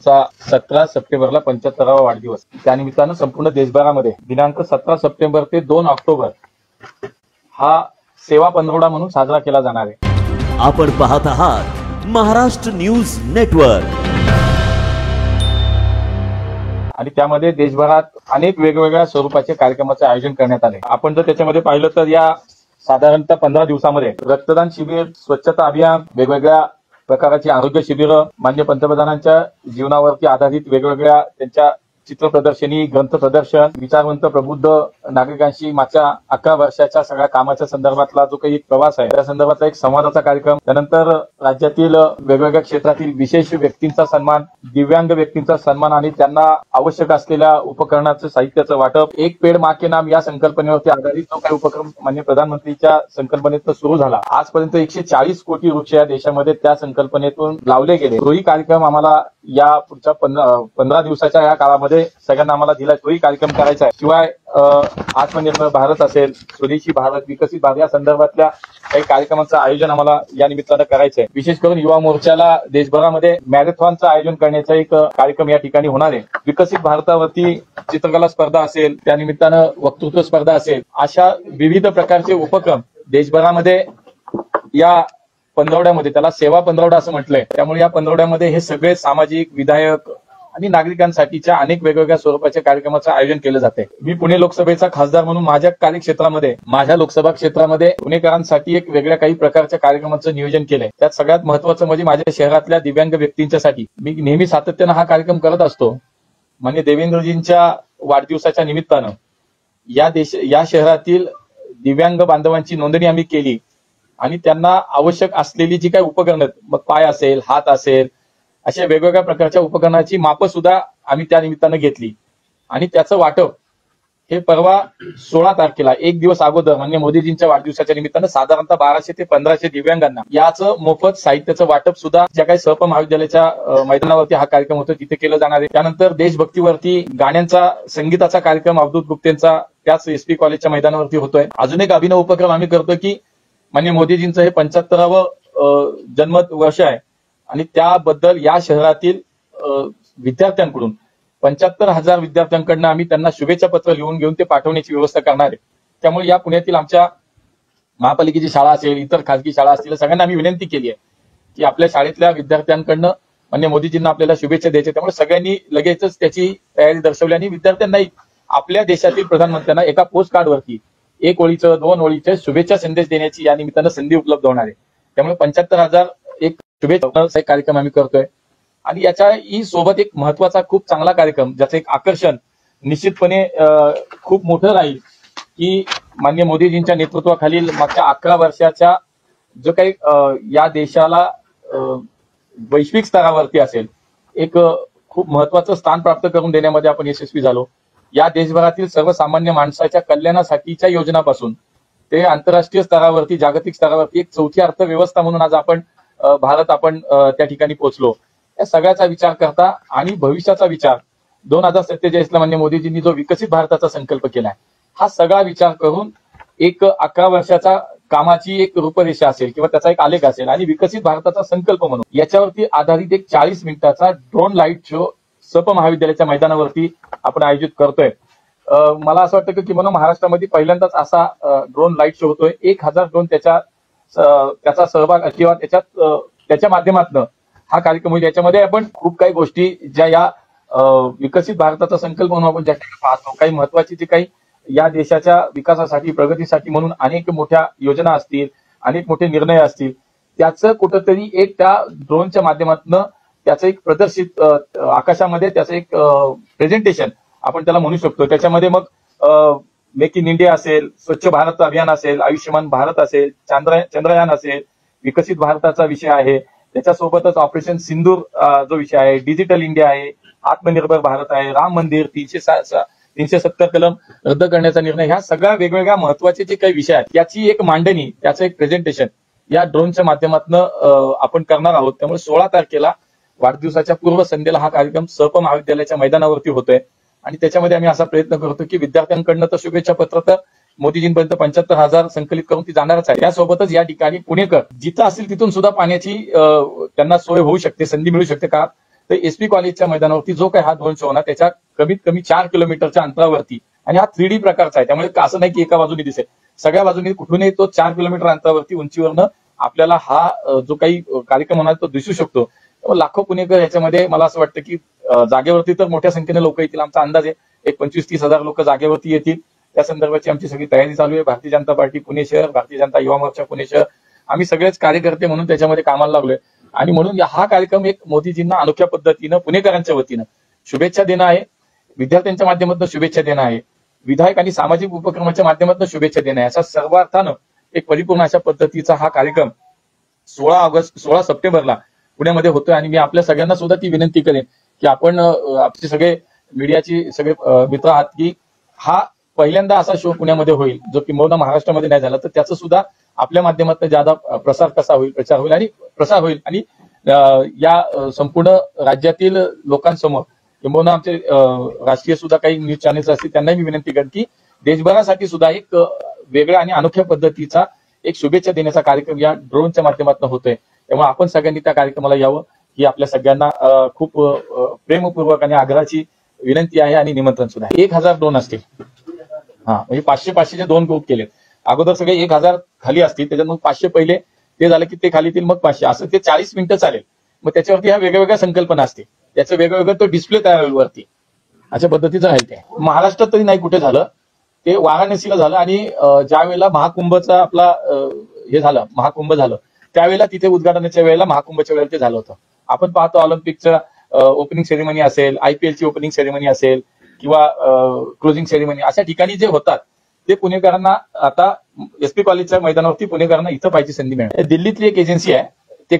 चा 17 सप्टेंबरला 75वा वाढदिवस. त्यानिमित्तानं संपूर्ण देशभरामध्ये दिनांक 17 सप्टेंबर ते 2 ऑक्टोबर हा सेवा पंधरवडा म्हणून साजरा केला जाणार आहे. आपण पाहत आहात महाराष्ट्र न्यूज नेटवर्क आणि त्यामध्ये देशभरात अनेक वेगवेगळ्या स्वरूपाचे कार्यक्रमाचे आयोजन करण्यात आले. आपण जर त्याच्यामध्ये पाहिलं तर या साधारणतः 15 दिवसामध्ये रक्तदान शिबिर, स्वच्छता अभियान, वेगवेगळ्या प्रकारची आरोग्य शिबिर, माननीय पंतप्रधानांच्या जीवनावरती आधारित वेगवेगळ्या त्यांच्या चित्र प्रदर्शनी, ग्रंथ प्रदर्शन, विचारवंत प्रबुद्ध नागरिकांशी मागच्या 11 वर्षाच्या सगळ्या कामाच्या संदर्भातला जो काही प्रवास आहे त्या संदर्भातला एक संवादाचा कार्यक्रम, त्यानंतर राज्यातील वेगवेगळ्या क्षेत्रातील विशेष व्यक्तींचा सन्मान, दिव्यांग व्यक्तींचा सन्मान आणि त्यांना आवश्यक असलेल्या उपकरणाचं साहित्याचं वाटप, एक पेड माँ के नाम या संकल्पनेवरती आधारित जो काही उपक्रम माननीय प्रधानमंत्रीच्या संकल्पनेतून सुरू झाला. आजपर्यंत 140 कोटी वृक्ष या देशामध्ये त्या संकल्पनेतून लावले गेले. तोही कार्यक्रम आम्हाला या पुढच्या 15 दिवसाच्या या काळामध्ये सगळ्यांना आम्हाला दिला. तोही कार्यक्रम करायचा आहे. शिवाय आत्मनिर्भर भारत असेल, स्वदेशी भारत, विकसित भारत या संदर्भातल्या काही कार्यक्रमांचं आयोजन आम्हाला या निमित्तानं करायचं आहे. विशेष करून युवा मोर्चाला देशभरामध्ये मॅरेथॉनचं आयोजन करण्याचा एक कार्यक्रम या ठिकाणी होणार आहे. विकसित भारतावरती चित्रकला स्पर्धा असेल, त्या निमित्तानं वक्तृत्व स्पर्धा असेल, अशा विविध प्रकारचे उपक्रम देशभरामध्ये या पंधरवड्यामध्ये, त्याला सेवा पंधरवडा असं म्हटलंय, त्यामुळे या पंधरवड्यामध्ये हे सगळे सामाजिक, विधायक आणि नागरिकांसाठीच्या अनेक वेगवेगळ्या स्वरूपाच्या कार्यक्रमाचं आयोजन केलं जाते. मी पुणे लोकसभेचा खासदार म्हणून माझ्या कार्यक्षेत्रामध्ये, माझ्या लोकसभा क्षेत्रामध्ये पुणेकरांसाठी एक वेगळ्या काही प्रकारच्या कार्यक्रमाचं नियोजन केलंय. त्यात सगळ्यात महत्वाचं म्हणजे माझ्या शहरातल्या दिव्यांग व्यक्तींच्यासाठी मी नेहमी सातत्यानं हा कार्यक्रम करत असतो. माननीय देवेंद्रजींच्या वाढदिवसाच्या निमित्तानं या शहरातील दिव्यांग बांधवांची नोंदणी आम्ही केली आणि त्यांना आवश्यक असलेली जी काही उपकरणं, मग पाय असेल, हात असेल, अशा वेगवेगळ्या प्रकारच्या उपकरणाची मापं सुद्धा आम्ही त्या निमित्तानं घेतली आणि त्याचं वाटप हे परवा 16 तारखेला एक दिवस अगोदर माननीय मोदीजींच्या वाढदिवसाच्या निमित्तानं साधारणतः 1200 ते 1500 दिव्यांगांना याचं मोफत साहित्याचं वाटप सुद्धा ज्या काही सहप महाविद्यालयाच्या मैदानावरती हा कार्यक्रम होतो तिथे केलं जाणार आहे. त्यानंतर देशभक्तीवरती गाण्यांचा, संगीताचा कार्यक्रम अवधूत गुप्तेंचा त्याच एसपी कॉलेजच्या मैदानावरती होतोय. अजून एक अभिनव उपक्रम आम्ही करतो की माननीय मोदीजींचं हे 75वे जन्म वर्ष आहे आणि त्याबद्दल या शहरातील विद्यार्थ्यांकडून 75,000 विद्यार्थ्यांकडून आम्ही त्यांना शुभेच्छा पत्र लिहून घेऊन ते पाठवण्याची व्यवस्था करणार आहे. त्यामुळे या पुण्यातील आमच्या महापालिकेची शाळा असेल, इतर खासगी शाळा असतील, सगळ्यांना आम्ही विनंती केली आहे की आपल्या शाळेतल्या विद्यार्थ्यांकडनं माननीय मोदीजींना आपल्याला शुभेच्छा द्यायच्या. त्यामुळे सगळ्यांनी लगेचच त्याची तयारी दर्शवली आणि विद्यार्थ्यांनाही आपल्या देशातील प्रधानमंत्र्यांना एका पोस्ट कार्डवरती 1 ओळीचं, 2 ओळीचे शुभेच्छा संदेश देण्याची या निमित्तानं संधी उपलब्ध होणार आहे. त्यामुळे 75,000 एक शुभेच्छा कार्यक्रम आम्ही करतोय आणि याच्याही सोबत एक महत्वाचा खूप चांगला कार्यक्रम ज्याचं एक आकर्षण निश्चितपणे खूप मोठं राहील की माननीय मोदीजींच्या नेतृत्वाखालील मागच्या 11 वर्षाच्या जो काही या देशाला वैश्विक स्तरावरती असेल एक खूप महत्वाचं स्थान प्राप्त करून देण्यामध्ये आपण यशस्वी झालो. या देशभरातील सर्वसामान्य माणसाच्या कल्याणासाठीच्या योजनापासून ते आंतरराष्ट्रीय स्तरावरती, जागतिक स्तरावरती एक चौथी अर्थव्यवस्था म्हणून आज भारत त्या ठिकाणी पोहोचलो. या सगळ्याचा विचार करता आणि भविष्याचा विचार 2047ला माननीय मोदीजींनी जो विकसित भारताचा संकल्प केलाय, हा सगळा विचार करून एक 11 वर्षाचा कामाची एक रूपरेषा असेल किंवा त्याचा एक आलेख असेल आणि विकसित भारताचा संकल्प म्हणून याच्यावरती आधारित एक 40 मिनिटाचा ड्रोन लाईट शो सप महाविद्यालयाच्या मैदानावरती आपण आयोजित करतोय. मला असं वाटतं की म्हणून महाराष्ट्रामध्ये पहिल्यांदाच असा ड्रोन लाईट शो होतोय. 1000 ड्रोन त्याचा सहभाग किंवा त्याच्या माध्यमातून हा कार्यक्रम होईल. याच्यामध्ये आपण खूप काही गोष्टी ज्या या विकसित भारताचा संकल्प म्हणून आपण ज्या ठिकाणी पाहतो, काही महत्वाची जी काही या देशाच्या विकासासाठी, प्रगतीसाठी म्हणून अनेक मोठ्या योजना असतील, अनेक मोठे निर्णय असतील, त्याचं कुठंतरी एक त्या ड्रोनच्या माध्यमातून त्याचं एक प्रदर्शित आकाशामध्ये त्याचं एक प्रेझेंटेशन आपण त्याला म्हणू शकतो. त्याच्यामध्ये मग मेक इन इंडिया असेल, स्वच्छ भारत अभियान असेल, आयुष्यमान भारत असेल, चंद्रयान असेल, विकसित भारताचा विषय आहे. त्याच्यासोबतच ऑपरेशन सिंदूर जो विषय आहे, डिजिटल इंडिया आहे, आत्मनिर्भर भारत आहे, राम मंदिर, 370 कलम रद्द करण्याचा निर्णय, ह्या सगळ्या वेगवेगळ्या महत्वाचे जे काही विषय आहेत त्याची एक मांडणी, त्याचं एक प्रेझेंटेशन या ड्रोनच्या माध्यमातून आपण करणार आहोत. त्यामुळे 16 तारखेला वाढदिवसाच्या पूर्व संध्येला हा कार्यक्रम सहप महाविद्यालयाच्या मैदानावरती होतोय आणि त्याच्यामध्ये आम्ही असा प्रयत्न करतो की विद्यार्थ्यांकडनं तर शुभेच्छा पत्र तर मोदीजींपर्यंत 75,000 संकलित करून ती जाणारच आहे. त्यासोबतच या ठिकाणी पुणेकर जिथं असेल तिथून सुद्धा पाण्याची त्यांना सोय होऊ शकते, संधी मिळू शकते. का तर एसपी कॉलेजच्या मैदानावरती जो काही हा ड्रोन शो होणार त्याच्या कमीत कमी 4 किलोमीटरच्या अंतरावरती, आणि हा 3D प्रकारचा आहे, त्यामुळे असं नाही की एका बाजूने दिसेल, सगळ्या बाजूने कुठूनही तो 4 किलोमीटर अंतरावरती उंचीवरनं आपल्याला हा जो काही कार्यक्रम होणार तो दिसू शकतो. लाखो पुणेकर याच्यामध्ये मला असं वाटतं की जागेवरती तर मोठ्या संख्येने लोक येतील. आमचा अंदाज आहे एक 25-30 हजार लोक जागेवरती येतील. त्या संदर्भाची आमची सगळी तयारी चालू आहे. भारतीय जनता पार्टी पुणे शहर, भारतीय जनता युवा मोर्चा पुणे शहर, आम्ही सगळेच कार्यकर्ते म्हणून त्याच्यामध्ये कामाला लागलोय. आणि म्हणून हा कार्यक्रम एक मोदीजींना अनोख्या पद्धतीनं पुणेकरांच्या वतीनं शुभेच्छा देणं आहे, विद्यार्थ्यांच्या माध्यमातून शुभेच्छा देणं आहे, विधायक आणि सामाजिक उपक्रमाच्या माध्यमातून शुभेच्छा देणं आहे. अशा सर्व अर्थानं एक परिपूर्ण अशा पद्धतीचा हा कार्यक्रम 16 सप्टेंबरला पुण्यामध्ये होतोय. आणि मी आपल्या सगळ्यांना सुद्धा ती विनंती करेन की आपण आपले सगळे मीडियाची सगळे मित्र आहात की हा पहिल्यांदा असा शो पुण्यामध्ये होईल जो किंबहुना महाराष्ट्रामध्ये नाही झाला, तर त्याचं सुद्धा आपल्या माध्यमातून ज्यादा प्रसार कसा होईल, प्रचार होईल आणि प्रसार होईल. आणि या संपूर्ण राज्यातील लोकांसमोर किंबहुना आमचे राष्ट्रीय सुद्धा काही न्यूज चॅनेल्स असतील त्यांनाही मी विनंती करेन की देशभरासाठी सुद्धा एक वेगळ्या आणि अनोख्या पद्धतीचा एक शुभेच्छा देण्याचा कार्यक्रम या ड्रोनच्या माध्यमातून होतोय. त्यामुळे आपण सगळ्यांनी त्या कार्यक्रमाला यावं ही आपल्या सगळ्यांना खूप प्रेमपूर्वक आणि आग्रहाची विनंती आहे आणि निमंत्रण सुद्धा आहे. 1000 ड्रोन असतील. हा, म्हणजे 500-500चे 2 ग्रुप केलेत. अगोदर सगळे 1000 खाली असतील, त्याच्यात मग 500 पहिले ते झालं की ते खाली येतील, मग 500, असं ते 40 मिनिटं चालेल. मग त्याच्यावरती ह्या वेगवेगळ्या संकल्पना असतील, त्याचं वेगवेगळं तो डिस्प्ले तयार होईल वरती, अशा पद्धतीचं आहे. ते महाराष्ट्रात तरी नाही कुठे झालं, ते वाराणसीला झालं. आणि ज्या वेळेला महाकुंभचा आपला हे झालं, महाकुंभ झालं, त्यावेळेला तिथे उद्घाटनाच्या वेळेला महाकुंभच्या वेळेला ते झालं होतं. आपण पाहतो ऑलिम्पिकचं ओपनिंग सेरेमनी असेल, IPLची ओपनिंग सेरेमनी असेल किंवा क्लोजिंग सेरेमनी, अशा ठिकाणी जे होतात ते पुणेकरांना आता एसपी कॉलेजच्या मैदानावरती पुणेकरांना इथं पाहिजे संधी मिळेल. दिल्लीतली एक एजन्सी आहे ते